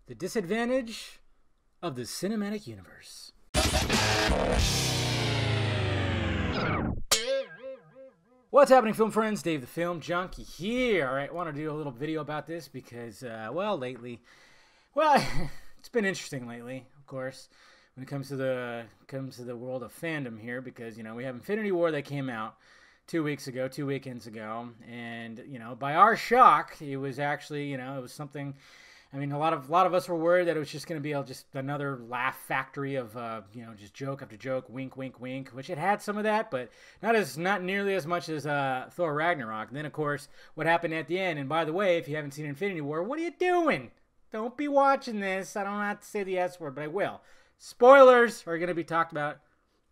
The disadvantage of the cinematic universe. What's happening, film friends? Dave the Film Junkie here. All right, I want to do a little video about this because, lately, it's been interesting lately, of course, when it comes to the world of fandom here, because, we have Infinity War that came out 2 weekends ago, and, by our shock, it was actually, it was something. I mean, a lot of us were worried that it was just going to be just another laugh factory of, just joke after joke, wink, wink, wink, which it had some of that, but not nearly as much as Thor Ragnarok. And then, of course, what happened at the end. And by the way, if you haven't seen Infinity War, what are you doing? Don't be watching this. I don't have to say the S word, but I will. Spoilers are going to be talked about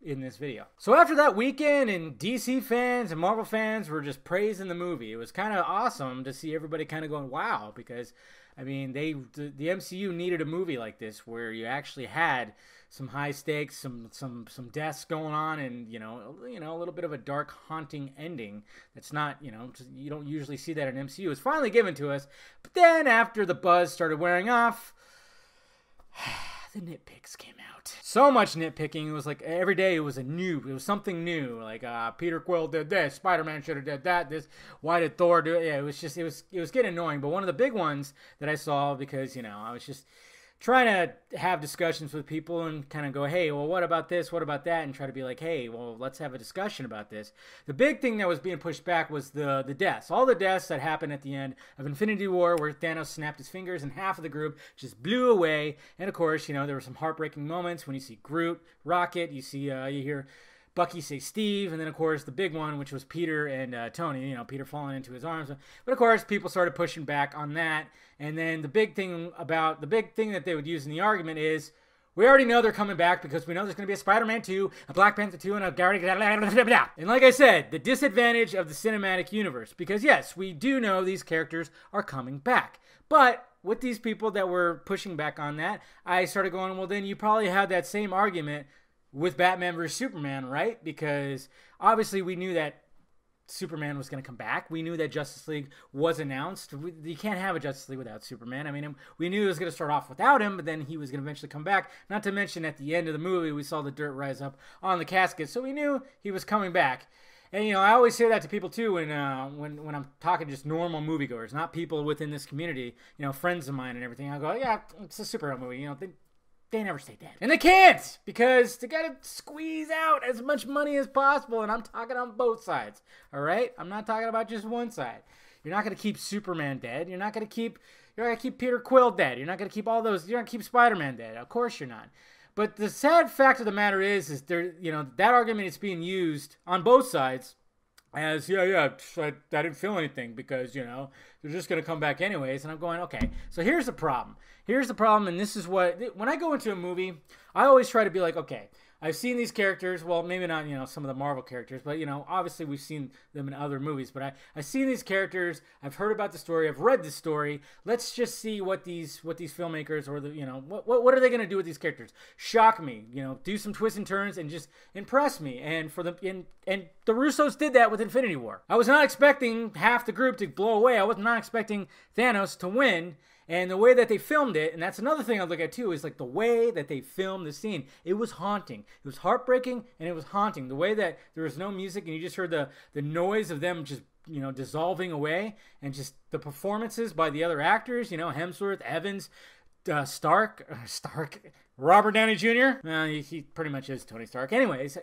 in this video. So after that weekend, and DC fans and Marvel fans were just praising the movie, it was kind of awesome to see everybody kind of going, wow, because I mean, the MCU needed a movie like this where you actually had some high stakes, some deaths going on, and a little bit of a dark, haunting ending. That's not you don't usually see that in MCU. It's finally given to us, but then after the buzz started wearing off, the nitpicks came out. So much nitpicking. It was like every day it was something new. Like Peter Quill did this, Spider-Man should have did that. Why did Thor do it? Yeah, it was getting annoying. But one of the big ones that I saw, because I was just trying to have discussions with people and kind of go, hey, well, what about this? What about that? And try to be like, hey, well, let's have a discussion about this. The big thing that was being pushed back was the deaths. All the deaths that happened at the end of Infinity War, where Thanos snapped his fingers and half of the group just blew away. And of course, there were some heartbreaking moments when you see Groot, Rocket, you hear Bucky say Steve, and then of course the big one, which was Peter and Tony, Peter falling into his arms. But of course people started pushing back on that, and then the big thing that they would use in the argument is, we already know they're coming back because we know there's going to be a Spider-Man 2, a Black Panther 2, and a Guardian. And like I said, the disadvantage of the cinematic universe, because yes, we do know these characters are coming back, but with these people that were pushing back on that, I started going, well, then you probably had that same argument with Batman vs. Superman, right? Because obviously we knew that Superman was going to come back. We knew that Justice League was announced. You can't have a Justice League without Superman. I mean, we knew it was going to start off without him, but then he was going to eventually come back. Not to mention at the end of the movie, we saw the dirt rise up on the casket, so we knew he was coming back. And, I always say that to people, too, when I'm talking just normal moviegoers, not people within this community, friends of mine and everything. I go, yeah, it's a superhero movie, they never stay dead. And they can't, because they gotta squeeze out as much money as possible, and I'm talking on both sides, all right? I'm not talking about just one side. You're not gonna keep Superman dead. You're not gonna keep Peter Quill dead. You're not gonna keep all those. You're not gonna keep Spider-Man dead. Of course you're not. But the sad fact of the matter is there, that argument is being used on both sides as, I didn't feel anything because, they're just going to come back anyways. And I'm going, okay, so here's the problem. And this is when I go into a movie, I always try to be like, okay, I've seen these characters. Well, maybe not, some of the Marvel characters, but, obviously we've seen them in other movies. But I've seen these characters. I've heard about the story. I've read the story. Let's just see what these filmmakers or what are they going to do with these characters? Shock me, do some twists and turns and just impress me. And and the Russos did that with Infinity War. I was not expecting half the group to blow away. I was not expecting Thanos to win. And the way that they filmed it, and that's another thing I look at too, is like the way that they filmed the scene. It was haunting. It was heartbreaking, and it was haunting. The way that there was no music, and you just heard the noise of them just, dissolving away, and just the performances by the other actors, Hemsworth, Evans, Stark, Robert Downey Jr. He pretty much is Tony Stark. Anyways,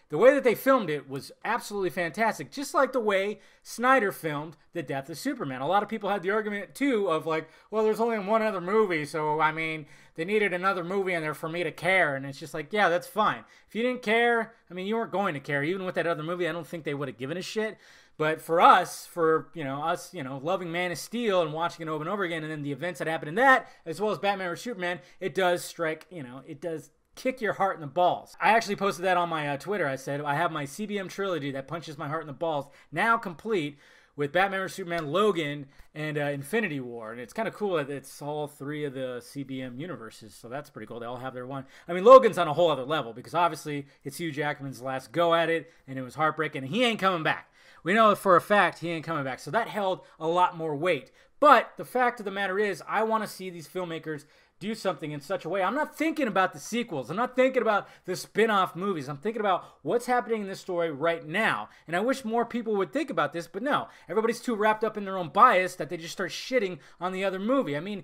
the way that they filmed it was absolutely fantastic, just like the way Snyder filmed The Death of Superman. A lot of people had the argument, too, of like, well, there's only one other movie, so, I mean, they needed another movie in there for me to care, and it's just like, yeah, that's fine. If you didn't care, I mean, you weren't going to care. Even with that other movie, I don't think they would have given a shit. But for us, loving Man of Steel and watching it over and over again, and then the events that happened in that, as well as Batman vs. Superman, it does strike, it does kick your heart in the balls. I actually posted that on my Twitter. I said, I have my CBM trilogy that punches my heart in the balls now complete with Batman vs. Superman, Logan, and Infinity War. And it's kind of cool that it's all three of the CBM universes, so that's pretty cool. They all have their one. I mean, Logan's on a whole other level because obviously it's Hugh Jackman's last go at it, and it was heartbreaking, and he ain't coming back. We know for a fact he ain't coming back, so that held a lot more weight. But the fact of the matter is, I want to see these filmmakers do something in such a way. I'm not thinking about the sequels. I'm not thinking about the spin-off movies. I'm thinking about what's happening in this story right now. And I wish more people would think about this, but no. Everybody's too wrapped up in their own bias that they just start shitting on the other movie. I mean,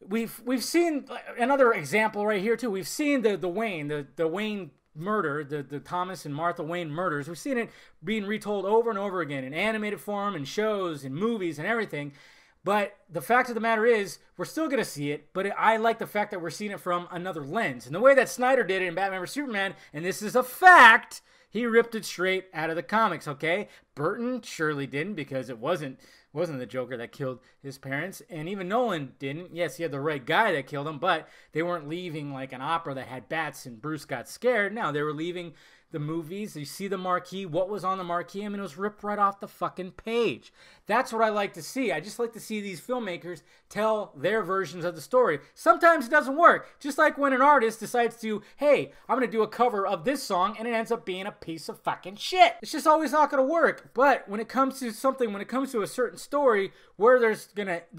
we've seen another example right here too. We've seen the Wayne murder, the Thomas and Martha Wayne murders. We've seen it being retold over and over again in animated form, in shows, in movies, and everything. But the fact of the matter is, we're still going to see it, but I like the fact that we're seeing it from another lens. And the way that Snyder did it in Batman vs. Superman, and this is a fact, he ripped it straight out of the comics, okay? Burton surely didn't, because it wasn't the Joker that killed his parents, and even Nolan didn't. Yes, he had the right guy that killed him, but they weren't leaving like an opera that had bats and Bruce got scared. No, they were leaving the movies. You see the marquee. What was on the marquee? I mean, it was ripped right off the fucking page. That's what I like to see. I just like to see these filmmakers tell their versions of the story. Sometimes it doesn't work. Just like when an artist decides to, hey, I'm going to do a cover of this song, and it ends up being a piece of fucking shit. It's just always not going to work. But when it comes to something, when it comes to a certain story where they're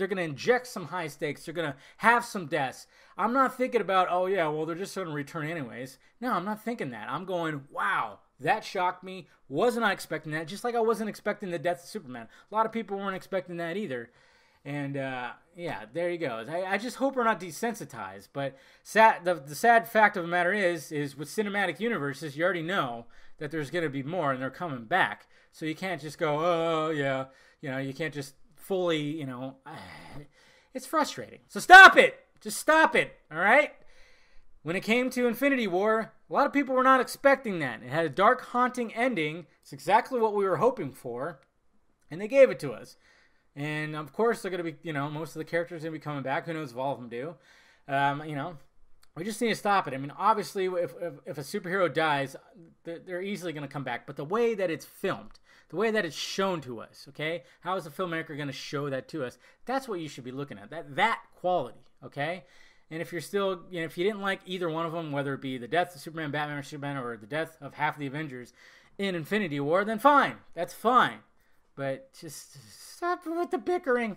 gonna inject some high stakes, they're gonna have some deaths, I'm not thinking about, oh yeah, well, they're just going to return anyways. No, I'm not thinking that. I'm going, wow, that shocked me. Wasn't I expecting that? Just like I wasn't expecting the death of Superman. A lot of people weren't expecting that either. And, yeah, there you go. I just hope we're not desensitized. But the sad fact of the matter is with cinematic universes, you already know that there's going to be more and they're coming back. So you can't just go, oh, yeah. You know, you can't just fully, you know, it's frustrating. So stop it. Just stop it, all right? When it came to Infinity War, a lot of people were not expecting that. It had a dark, haunting ending. It's exactly what we were hoping for, and they gave it to us. And, of course, they're going to be, you know, most of the characters are going to be coming back. Who knows if all of them do. You know, we just need to stop it. I mean, obviously, if a superhero dies, they're easily going to come back. But the way that it's filmed, the way that it's shown to us, okay? How is the filmmaker going to show that to us? That's what you should be looking at, that quality, okay? And if you're still, you know, if you didn't like either one of them, whether it be the death of Superman, Batman or Superman, or the death of half of the Avengers in Infinity War, then fine. That's fine. But just stop with the bickering.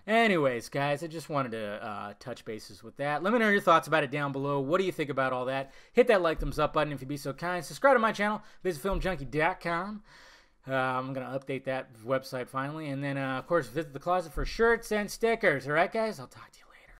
Anyways, guys, I just wanted to touch bases with that. Let me know your thoughts about it down below. What do you think about all that? Hit that like, thumbs up button if you'd be so kind. Subscribe to my channel, visitfilmjunkie.com. I'm going to update that website finally. And then, of course, visit the closet for shirts and stickers. All right, guys? I'll talk to you later.